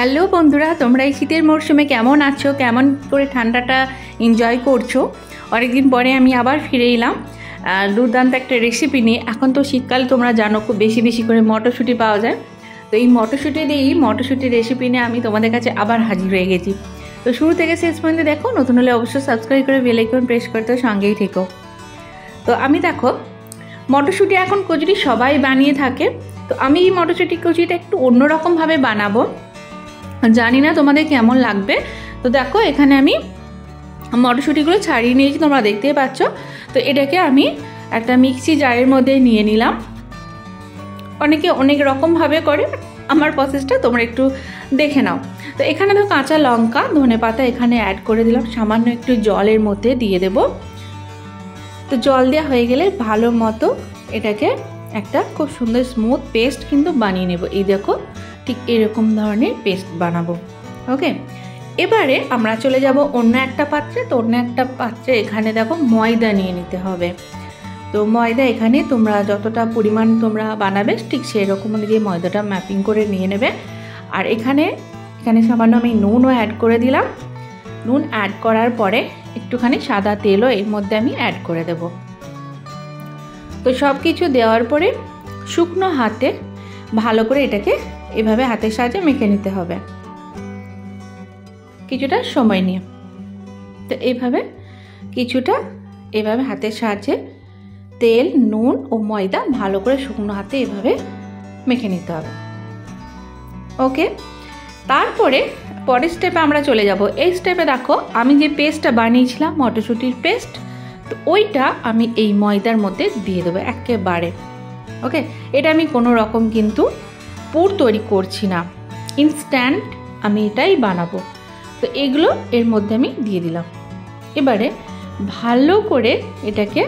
Hello বন্ধুরা, তোমরা এই শীতের মরশুমে কেমন আছো, কেমন করে ঠান্ডাটা এনজয় করছো? অনেকদিন পরে আমি আবার ফিরে এলাম দুর্দান্ত একটা রেসিপি নিয়ে। এখন তো শীতকাল, তোমরা জানো খুব বেশি বেশি করে মটরশুঁটি পাওয়া যায়। তো এই মটরশুঁটি দিয়েই মটরশুঁটির রেসিপি নিয়ে আমি তোমাদের কাছে আবার হাজির হয়ে গেছি। তো শুরু থেকে শেষ পর্যন্ত দেখো, নতুন হলে অবশ্যই সাবস্ক্রাইব করে বেল আইকন প্রেস করতে সঙ্গেই থেকো। তো আমি দেখো মটরশুঁটি এখন কচুরি সবাই বানিয়ে থাকে, তো আমি এই মটরশুঁটি কচুরিটা একটু অন্যরকমভাবে বানাবো, জানি না তোমাদের কেমন লাগবে। তো দেখো এখানে আমি মটরশুঁটিগুলো ছাড়িয়ে নিয়েছি, তোমরা দেখতেই পাচ্ছ। তো এটাকে আমি একটা মিক্সি জারের মধ্যে নিয়ে নিলাম। অনেকে অনেক রকমভাবে করে, আমার প্রসেসটা তোমরা একটু দেখে নাও। তো এখানে তো কাঁচা লঙ্কা, ধনেপাতা এখানে অ্যাড করে দিলাম, সামান্য একটু জলের মধ্যে দিয়ে দেব। তো জল দেওয়া হয়ে গেলে ভালো মতো এটাকে একটা খুব সুন্দর স্মুথ পেস্ট কিন্তু বানিয়ে নেব। এই দেখো ঠিক এরকম ধরনের পেস্ট বানাবো। ওকে, এবারে আমরা চলে যাব অন্য একটা পাত্রে। তো অন্য একটা পাত্রে এখানে দেখো ময়দা নিয়ে নিতে হবে। তো ময়দা এখানে তোমরা যতটা পরিমাণ তোমরা বানাবে ঠিক সেরকম অনুযায়ী ময়দাটা ম্যাপিং করে নিয়ে নেবে। আর এখানে সামান্য আমি নুনও অ্যাড করে দিলাম। নুন অ্যাড করার পরে একটুখানি সাদা তেলও এর মধ্যে আমি অ্যাড করে দেব। তো সব কিছু দেওয়ার পরে শুকনো হাতে ভালো করে এটাকে এভাবে হাতের সাহায্যে মেখে নিতে হবে কিছুটা সময় নিয়ে। তো এইভাবে হাতের সাহায্যে তেল, নুন ও ময়দা ভালো করে শুকনো হাতে এভাবে মেখে নিতে হবে। ওকে, তারপরে পরের স্টেপে আমরা চলে যাব। এই স্টেপে দেখো আমি যে পেস্টটা বানিয়েছিলাম মটরশুঁটির পেস্ট, তো ওইটা আমি এই ময়দার মধ্যে দিয়ে দেবো একেবারে। ওকে, এটা আমি কোনো রকম কিন্তু পুর তৈরি করছি না, ইনস্ট্যান্ট আমি এটাই বানাবো। তো এগুলো এর মধ্যে আমি দিয়ে দিলাম। এবারে ভালো করে এটাকে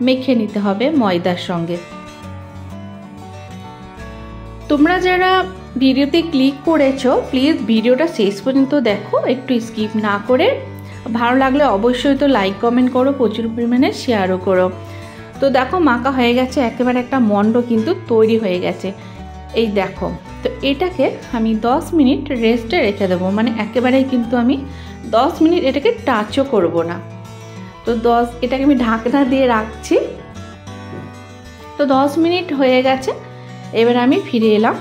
মেখে নিতে হবে ময়দার সঙ্গে। তোমরা যারা ভিডিওতে ক্লিক করেছো প্লিজ ভিডিওটা শেষ পর্যন্ত দেখো, একটু স্কিপ না করে। ভালো লাগলে অবশ্যই তো লাইক কমেন্ট করো, প্রচুর পরিমাণে শেয়ারও করো। তো দেখো মাখা হয়ে গেছে, একেবারে একটা মণ্ড কিন্তু তৈরি হয়ে গেছে। এই দেখো, তো এটাকে আমি 10 মিনিট রেস্টে রেখে দেবো, মানে একেবারেই কিন্তু আমি 10 মিনিট এটাকে টাচও করব না। তো এটাকে আমি ঢাকনা দিয়ে রাখছি। তো 10 মিনিট হয়ে গেছে, এবার আমি ফিরে এলাম।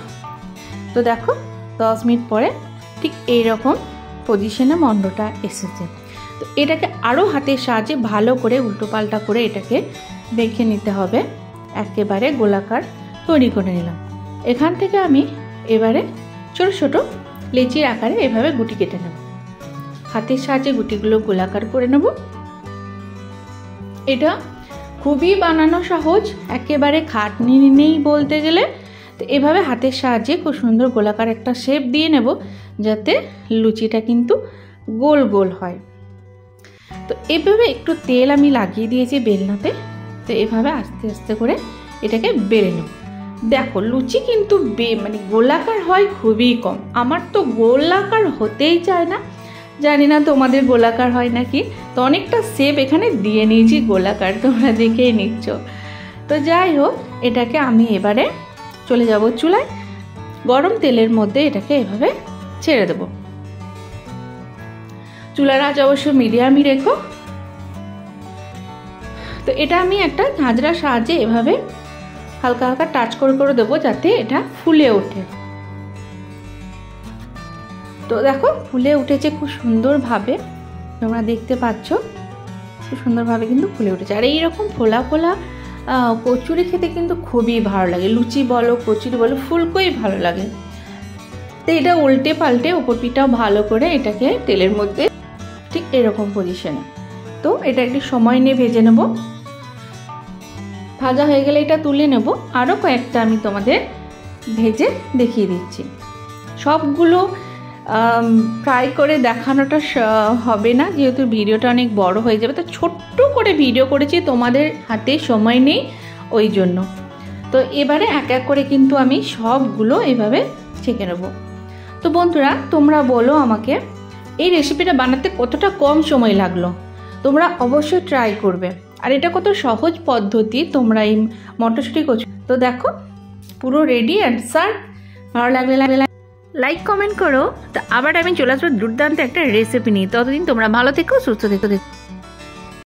তো দেখো 10 মিনিট পরে ঠিক এইরকম পজিশনে মণ্ডটা এসেছে। তো এটাকে আরও হাতের সাহায্যে ভালো করে উল্টো পাল্টা করে এটাকে বেঁকে নিতে হবে, একেবারে গোলাকার তৈরি করে নিলাম। এখান থেকে আমি এবারে ছোট ছোট লেচির আকারে এভাবে গুটি কেটে নেব। হাতের সাহায্যে গুটিগুলো গোলাকার করে নেব। এটা খুবই বানানো সহজ, একেবারে খাটনি নেই বলতে গেলে। তো এভাবে হাতের সাহায্যে খুব সুন্দর গোলাকার একটা শেপ দিয়ে নেব, যাতে লুচিটা কিন্তু গোল গোল হয়। তো এভাবে একটু তেল আমি লাগিয়ে দিয়েছি বেলনাতে। তো এভাবে আস্তে আস্তে করে এটাকে বেলে নেব। দেখো লুচি কিন্তু মানে গোলাকার হয় খুবই কম, আমার তো গোলাকার হতেই চায় না, জানি না তোমাদের গোলাকার হয় নাকি। তো অনেকটা শেপ এখানে দিয়ে নিয়েছি গোলাকার, তোমরা দেখেই নিচ্ছ। তো যাই হোক, এটাকে আমি এবারে চলে যাব চুলায়। গরম তেলের মধ্যে এটাকে এভাবে ছেড়ে দেব। চুলার আঁচ অবশ্য মিডিয়ামই রেখো। তো এটা আমি একটা ঝাঁঝরার সাহায্যে এভাবে হালকা হালকা টাচ করে দেবো, যাতে এটা ফুলে ওঠে। তো দেখো ফুলে উঠেছে খুব সুন্দরভাবে, তোমরা দেখতে পাচ্ছ খুব সুন্দরভাবে কিন্তু ফুলে উঠেছে। আর এইরকম ফোলা ফোলা কচুরি খেতে কিন্তু খুবই ভালো লাগে, লুচি বলো কচুরি বলো ফুলকোই ভালো লাগে। তো এটা উল্টে পাল্টে উপর পিঠটাও ভালো করে এটাকে তেলের মধ্যে ঠিক এরকম পজিশনে। তো এটা একটু সময় নিয়ে ভেজে নেব। ভাজা হয়ে গেলে এটা তুলে নেব। আরও কয়েকটা আমি তোমাদের ভেজে দেখিয়ে দিচ্ছি। সবগুলো ফ্রাই করে দেখানোটা হবে না, যেহেতু ভিডিওটা অনেক বড় হয়ে যাবে। তো ছোট্ট করে ভিডিও করেছি, তোমাদের হাতে সময় নেই ওই জন্য। তো এবারে এক এক করে কিন্তু আমি সবগুলো এভাবে ছেঁকে নেব। তো বন্ধুরা তোমরা বলো আমাকে এই রেসিপিটা বানাতে কতটা কম সময় লাগলো। তোমরা অবশ্যই ট্রাই করবে, আর এটা কত সহজ পদ্ধতি তোমরা এই মটরশুঁটি কচুরি। তো দেখো পুরো রেডি অ্যান্ড সার্ভ। ভালো লাগলে লাইক কমেন্ট করো। তো আবার আমি চলে আসবো দুর্দান্ত একটা রেসিপি নিয়ে। ততদিন তোমরা ভালো থেকো, সুস্থ থেকো।